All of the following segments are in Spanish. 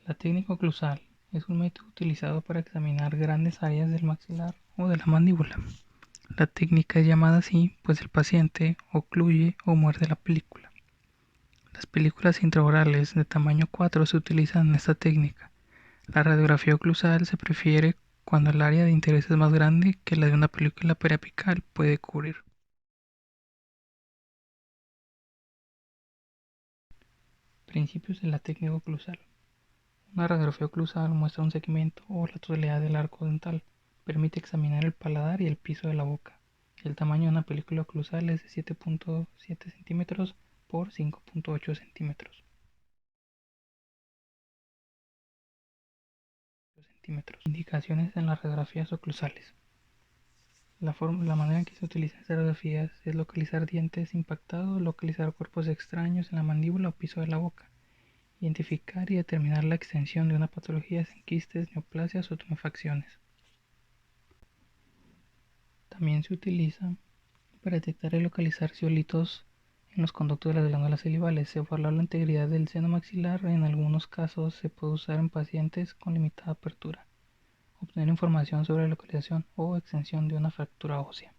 La técnica oclusal es un método utilizado para examinar grandes áreas del maxilar o de la mandíbula. La técnica es llamada así pues el paciente ocluye o muerde la película. Las películas intraorales de tamaño 4 se utilizan en esta técnica. La radiografía oclusal se prefiere cuando el área de interés es más grande que la de una película periapical puede cubrir. Principios de la técnica oclusal. Una radiografía oclusal muestra un segmento o la totalidad del arco dental. Permite examinar el paladar y el piso de la boca. El tamaño de una película oclusal es de 7.7 centímetros por 5.8 centímetros. Indicaciones en las radiografías oclusales. La manera en que se utilizan estas radiografías es localizar dientes impactados, localizar cuerpos extraños en la mandíbula o piso de la boca, identificar y determinar la extensión de una patología sin quistes, neoplasias o tumefacciones. También se utiliza para detectar y localizar zeolitos en los conductos de las glándulas salivales. Se evalúa la integridad del seno maxilar. En algunos casos se puede usar en pacientes con limitada apertura. Obtener información sobre la localización o extensión de una fractura ósea.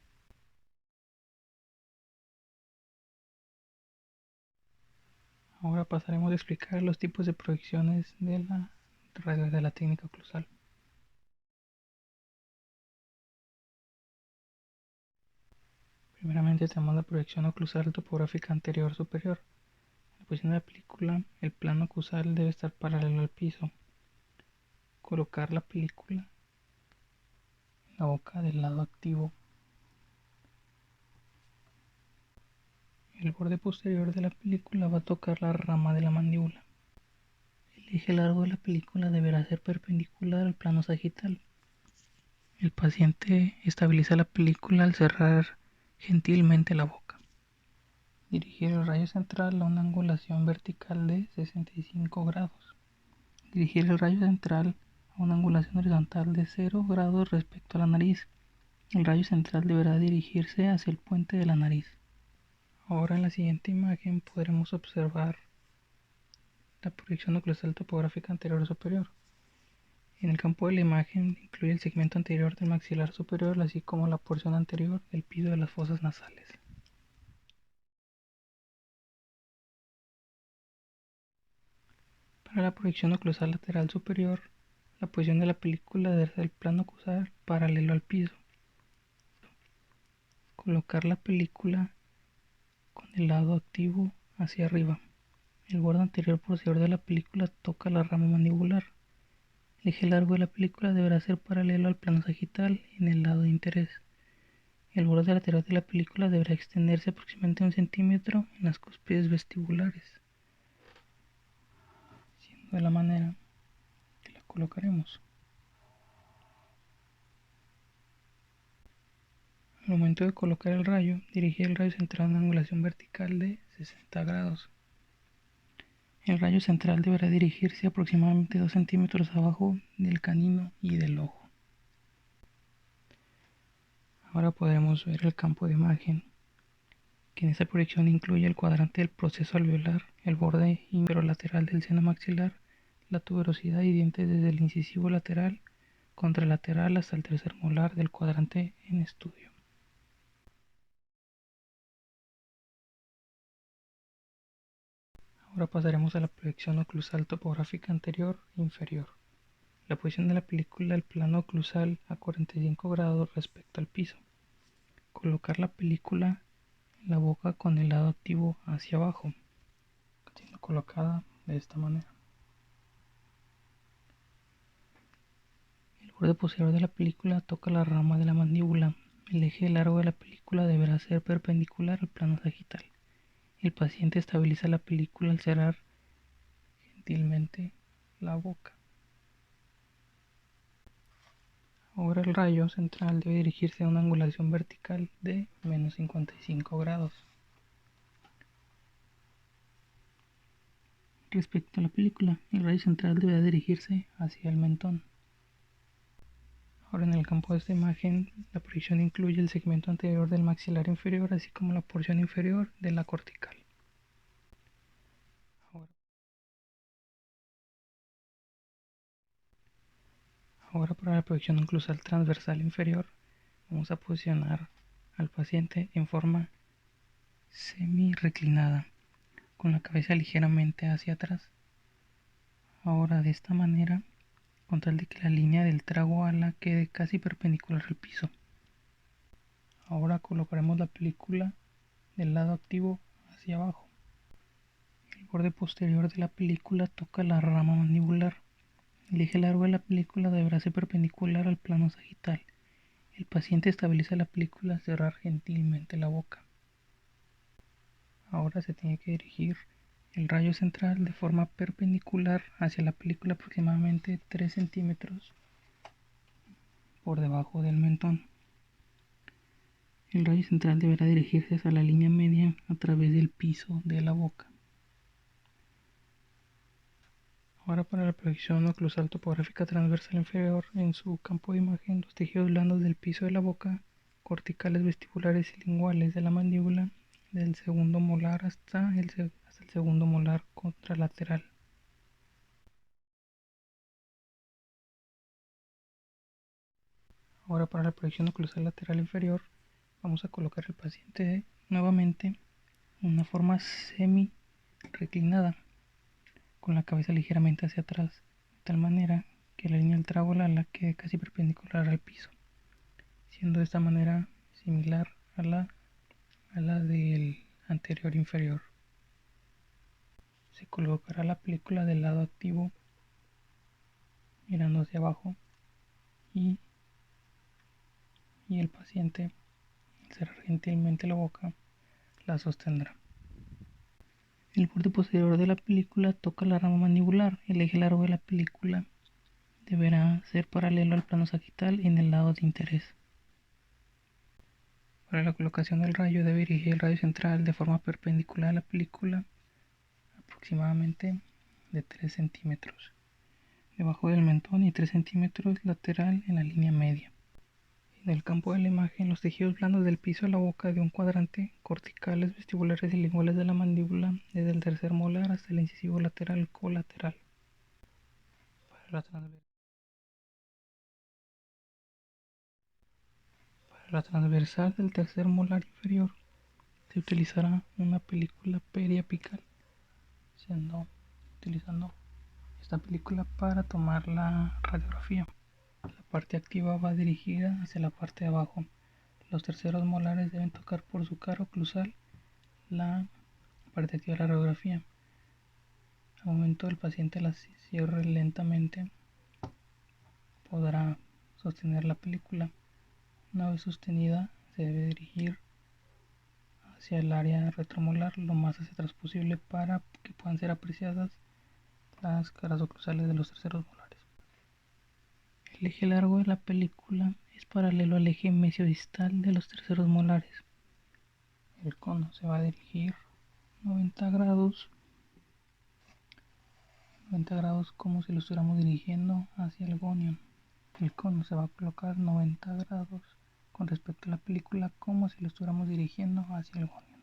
Ahora pasaremos a explicar los tipos de proyecciones de la técnica oclusal. Primeramente tenemos la proyección oclusal topográfica anterior superior. En la posición de la película, el plano oclusal debe estar paralelo al piso. Colocar la película en la boca del lado activo. El borde posterior de la película va a tocar la rama de la mandíbula. El eje largo de la película deberá ser perpendicular al plano sagital. El paciente estabiliza la película al cerrar gentilmente la boca. Dirigir el rayo central a una angulación vertical de 65 grados. Dirigir el rayo central a una angulación horizontal de 0 grados respecto a la nariz. El rayo central deberá dirigirse hacia el puente de la nariz. Ahora en la siguiente imagen podremos observar la proyección oclusal topográfica anterior superior. En el campo de la imagen incluye el segmento anterior del maxilar superior, así como la porción anterior del piso de las fosas nasales. Para la proyección oclusal lateral superior, la posición de la película debe ser el plano oclusal paralelo al piso. Colocar la película con el lado activo hacia arriba. El borde anterior posterior de la película toca la rama mandibular. El eje largo de la película deberá ser paralelo al plano sagital en el lado de interés. El borde lateral de la película deberá extenderse aproximadamente 1 centímetro en las cúspides vestibulares, siendo de la manera que la colocaremos. Al momento de colocar el rayo, dirigir el rayo central a una angulación vertical de 60 grados. El rayo central deberá dirigirse aproximadamente 2 centímetros abajo del canino y del ojo. Ahora podremos ver el campo de imagen, que en esta proyección incluye el cuadrante del proceso alveolar, el borde inferolateral del seno maxilar, la tuberosidad y dientes desde el incisivo lateral, contralateral hasta el tercer molar del cuadrante en estudio. Ahora pasaremos a la proyección oclusal topográfica anterior e inferior. La posición de la película del plano oclusal a 45 grados respecto al piso. Colocar la película en la boca con el lado activo hacia abajo, siendo colocada de esta manera. El borde posterior de la película toca la rama de la mandíbula. El eje largo de la película deberá ser perpendicular al plano sagital. El paciente estabiliza la película al cerrar gentilmente la boca. Ahora el rayo central debe dirigirse a una angulación vertical de menos 55 grados. Respecto a la película, el rayo central debe dirigirse hacia el mentón. Ahora en el campo de esta imagen, la proyección incluye el segmento anterior del maxilar inferior, así como la porción inferior de la cortical. Ahora Ahora para la proyección oclusal transversal inferior vamos a posicionar al paciente en forma semi-reclinada, con la cabeza ligeramente hacia atrás. Ahora de esta manera, con tal de que la línea del trago ala quede casi perpendicular al piso. Ahora colocaremos la película del lado activo hacia abajo. El borde posterior de la película toca la rama mandibular. El eje largo de la película deberá ser perpendicular al plano sagital. El paciente estabiliza la película al cerrar gentilmente la boca. Ahora se tiene que dirigir el rayo central de forma perpendicular hacia la película, aproximadamente 3 centímetros por debajo del mentón. El rayo central deberá dirigirse hacia la línea media a través del piso de la boca. Ahora para la proyección oclusal topográfica transversal inferior, en su campo de imagen, los tejidos blandos del piso de la boca, corticales vestibulares y linguales de la mandíbula, del segundo molar hasta el segundo molar contralateral. Ahora para la proyección oclusal lateral inferior, vamos a colocar al paciente nuevamente en una forma semi reclinada, con la cabeza ligeramente hacia atrás, de tal manera que la línea del trago ala quede casi perpendicular al piso, siendo de esta manera similar a la del anterior inferior. Se colocará la película del lado activo mirando hacia abajo y el paciente, al cerrar gentilmente la boca, la sostendrá. El borde posterior de la película toca la rama mandibular. El eje largo de la película deberá ser paralelo al plano sagital en el lado de interés. Para la colocación del rayo debe dirigir el rayo central de forma perpendicular a la película, aproximadamente de 3 centímetros debajo del mentón y 3 centímetros lateral en la línea media. En el campo de la imagen, los tejidos blandos del piso de la boca de un cuadrante, corticales, vestibulares y linguales de la mandíbula, desde el tercer molar hasta el incisivo lateral colateral. Para la transversal del tercer molar inferior se utilizará una película periapical, utilizando esta película para tomar la radiografía. La parte activa va dirigida hacia la parte de abajo. Los terceros molares deben tocar por su cara oclusal la parte activa de la radiografía. Al momento el paciente la cierre lentamente, podrá sostener la película. Una vez sostenida, se debe dirigir hacia el área retromolar lo más hacia atrás posible para que puedan ser apreciadas las caras oclusales de los terceros molares. El eje largo de la película es paralelo al eje mesiodistal de los terceros molares. El cono se va a dirigir 90 grados como si lo estuviéramos dirigiendo hacia el gonion. El cono se va a colocar 90 grados con respecto a la película como si lo estuviéramos dirigiendo hacia el gonion.